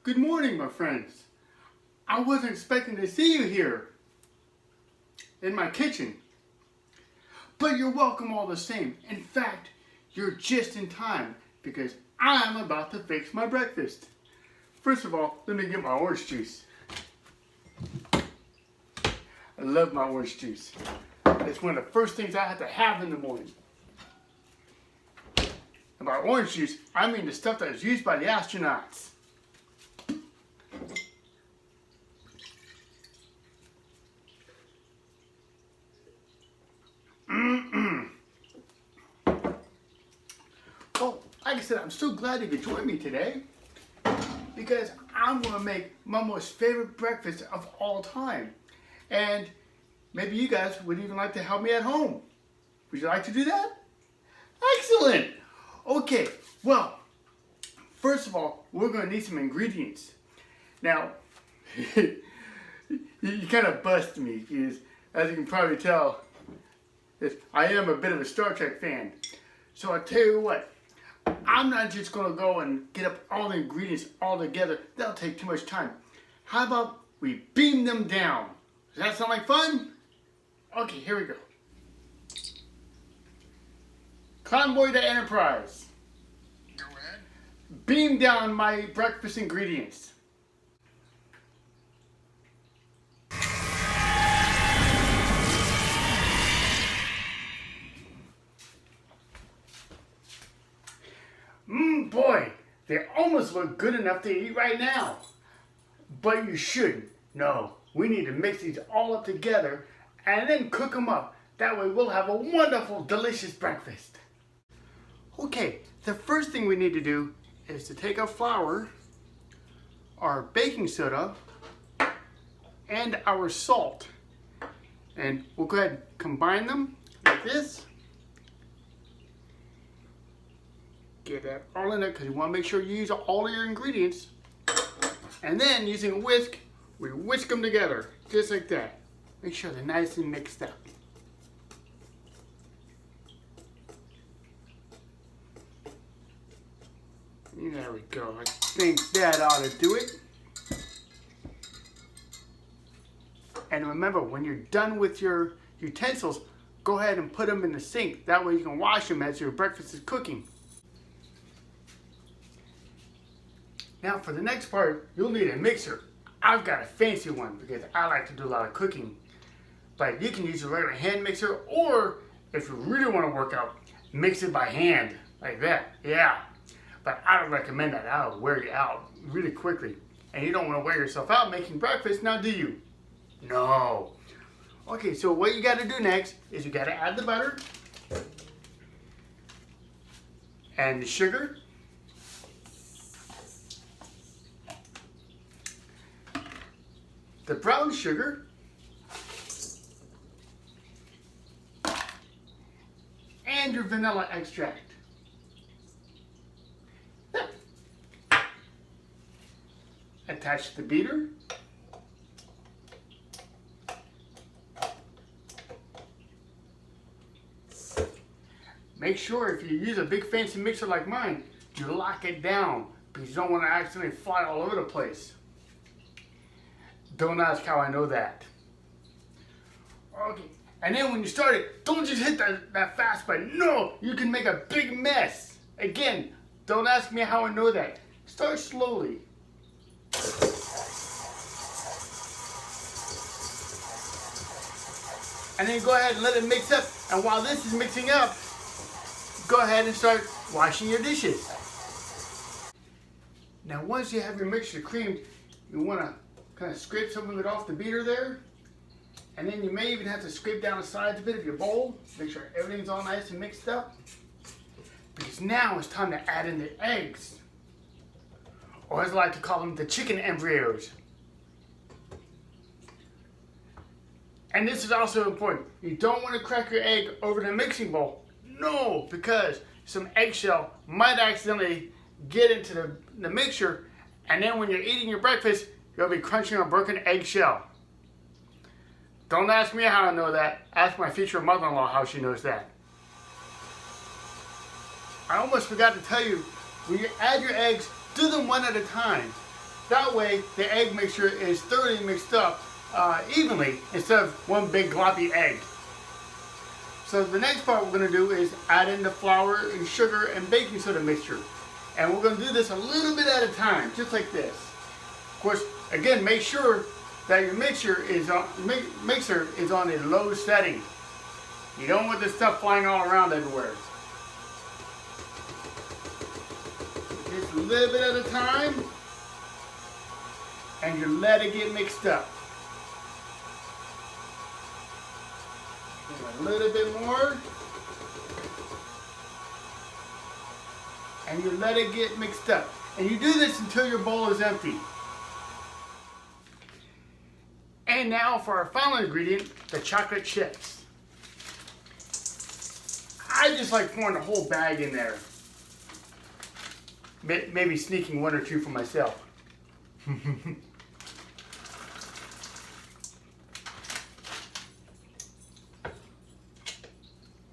Good morning, my friends. I wasn't expecting to see you here in my kitchen, but you're welcome all the same. In fact, you're just in time because I'm about to fix my breakfast. First of all, let me get my orange juice. I love my orange juice. It's one of the first things I have to have in the morning. And by orange juice, I mean the stuff that is used by the astronauts. Well, like I said, I'm so glad you could join me today because I'm going to make my most favorite breakfast of all time. And maybe you guys would even like to help me at home. Would you like to do that? Excellent! Okay, well, first of all, we're going to need some ingredients. Now, you kind of bust me because, as you can probably tell, I am a bit of a Star Trek fan. So I'll tell you what, I'm not just going to go and get up all the ingredients all together. That'll take too much time. How about we beam them down? Does that sound like fun? Okay, here we go. Clownboy to Enterprise. Go ahead. Beam down my breakfast ingredients. Boy, they almost look good enough to eat right now. But you shouldn't. No, we need to mix these all up together and then cook them up. That way we'll have a wonderful, delicious breakfast. Okay, the first thing we need to do is to take our flour, our baking soda, and our salt. And we'll go ahead and combine them like this. Get that all in there because you want to make sure you use all of your ingredients. And then using a whisk, we whisk them together, just like that. Make sure they're nice and mixed up. There we go. I think that ought to do it. And remember, when you're done with your utensils, go ahead and put them in the sink. That way you can wash them as your breakfast is cooking. Now for the next part, you'll need a mixer. I've got a fancy one because I like to do a lot of cooking. But you can use a regular hand mixer, or if you really want to work out, mix it by hand, like that, yeah. But I don't recommend that. That'll wear you out really quickly. And you don't want to wear yourself out making breakfast, now do you? No. Okay, so what you got to do next is you got to add the butter and the sugar. The brown sugar, and your vanilla extract. Attach the beater. Make sure if you use a big fancy mixer like mine, you lock it down because you don't want to accidentally fly all over the place. Don't ask how I know that. Okay, and then when you start it, don't just hit that fast button. No, you can make a big mess. Again, don't ask me how I know that. Start slowly. And then go ahead and let it mix up. And while this is mixing up, go ahead and start washing your dishes. Now once you have your mixture creamed, you want to kind of scrape some of it off the beater there. And then you may even have to scrape down the sides a bit of your bowl. Make sure everything's all nice and mixed up. Because now it's time to add in the eggs. Or as I like to call them, the chicken embryos. And this is also important. You don't want to crack your egg over the mixing bowl. No, because some eggshell might accidentally get into the mixture. And then when you're eating your breakfast, you'll be crunching a broken eggshell. Don't ask me how I know that. Ask my future mother-in-law how she knows that. I almost forgot to tell you, when you add your eggs, do them one at a time. That way the egg mixture is thoroughly mixed up evenly instead of one big gloppy egg. So the next part we're going to do is add in the flour and sugar and baking soda mixture. And we're going to do this a little bit at a time, just like this. Of course, again, make sure that your mixer is on a low setting. You don't want this stuff flying all around everywhere. Just a little bit at a time, and you let it get mixed up. A little bit more, and you let it get mixed up. And you do this until your bowl is empty. And now for our final ingredient, the chocolate chips. I just like pouring the whole bag in there. Maybe sneaking one or two for myself.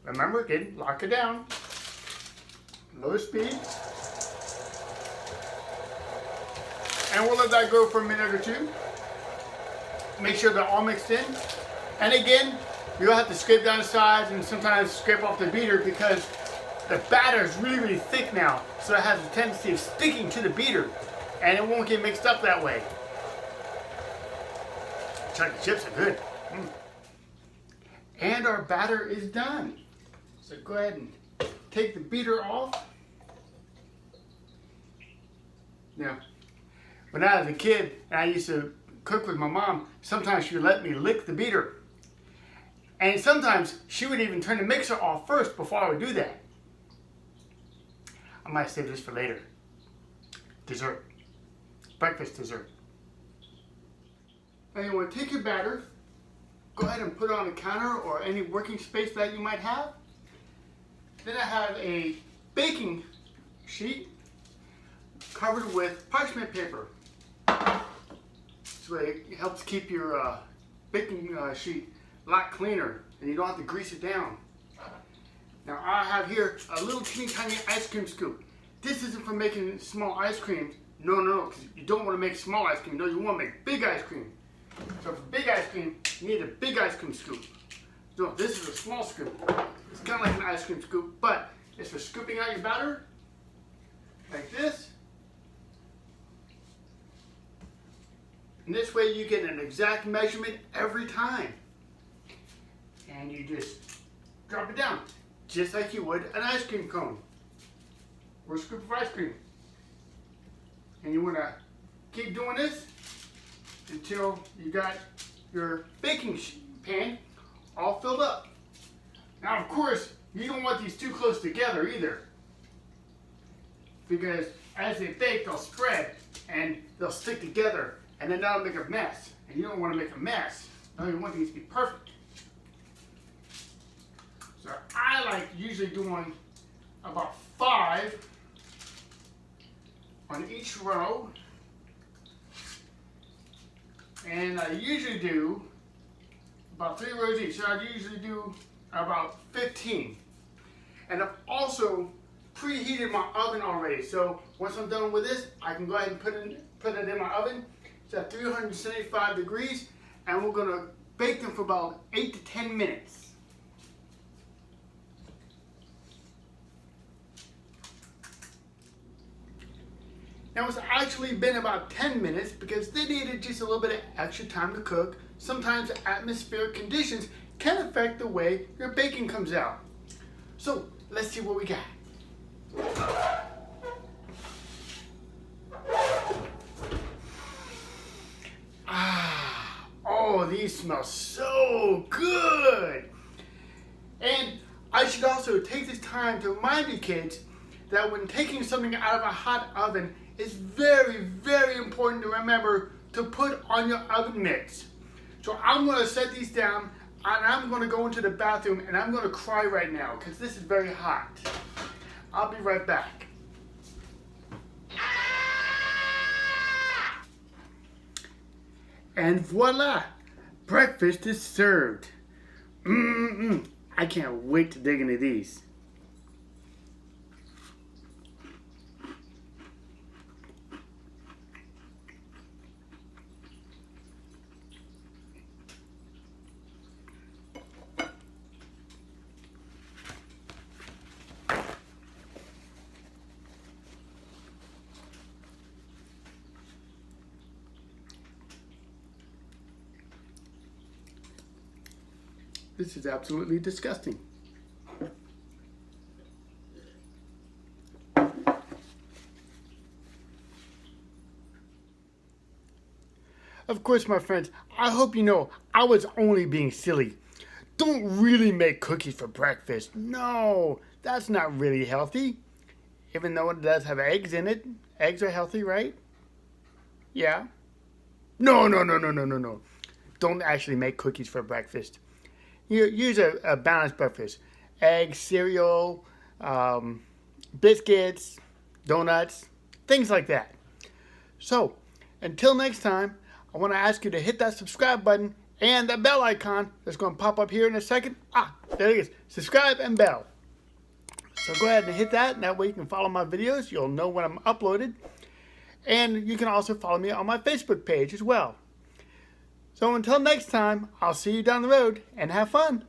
Remember, again, lock it down. Low speed. And we'll let that go for a minute or two. Make sure they're all mixed in. And again, you'll have to scrape down the sides and sometimes scrape off the beater because the batter is really, really thick now. So it has a tendency of sticking to the beater and it won't get mixed up that way. Chocolate chips are good. And our batter is done. So go ahead and take the beater off. Now, when I was a kid and I used to cook with my mom, sometimes she would let me lick the beater. And sometimes she would even turn the mixer off first before I would do that. I might save this for later. Dessert. Breakfast dessert. Now you want to take your batter, go ahead and put it on the counter or any working space that you might have. Then I have a baking sheet covered with parchment paper. This way it helps keep your baking sheet a lot cleaner and you don't have to grease it down. Now I have here a little teeny tiny ice cream scoop. This isn't for making small ice cream. No, because you don't want to make small ice cream. No, you want to make big ice cream. So for big ice cream, you need a big ice cream scoop. No, this is a small scoop. It's kind of like an ice cream scoop, but it's for scooping out your batter, like this. And this way you get an exact measurement every time. And you just drop it down, just like you would an ice cream cone or a scoop of ice cream. And you want to keep doing this until you got your baking pan all filled up. Now, of course, you don't want these too close together either, because as they bake, they'll spread and they'll stick together, and then that'll make a mess. And you don't want to make a mess. No, you want these to be perfect. So I like usually doing about 5 on each row. And I usually do about 3 rows each. So I usually do about 15. And I've also preheated my oven already. So once I'm done with this, I can go ahead and put it in my oven. It's at 375 degrees. And we're gonna bake them for about 8 to 10 minutes. Now it's actually been about 10 minutes because they needed just a little bit of extra time to cook. Sometimes atmospheric conditions can affect the way your baking comes out. So let's see what we got. Oh, these smell so good. And I should also take this time to remind you kids that when taking something out of a hot oven, it's very, very important to remember to put on your oven mitts. So I'm going to set these down and I'm going to go into the bathroom and I'm going to cry right now because this is very hot. I'll be right back. And voila, breakfast is served. I can't wait to dig into these. This is absolutely disgusting. Of course, my friends, I hope you know I was only being silly. Don't really make cookies for breakfast. No, that's not really healthy. Even though it does have eggs in it. Eggs are healthy, right? Yeah. No, no, no, no, no, no, no. Don't actually make cookies for breakfast. Use a balanced breakfast. Eggs, cereal, biscuits, donuts, things like that. So, until next time, I want to ask you to hit that subscribe button and that bell icon that's going to pop up here in a second. There it is. Subscribe and bell. So go ahead and hit that, and that way you can follow my videos. You'll know when I'm uploaded. And you can also follow me on my Facebook page as well. So until next time, I'll see you down the road, and have fun.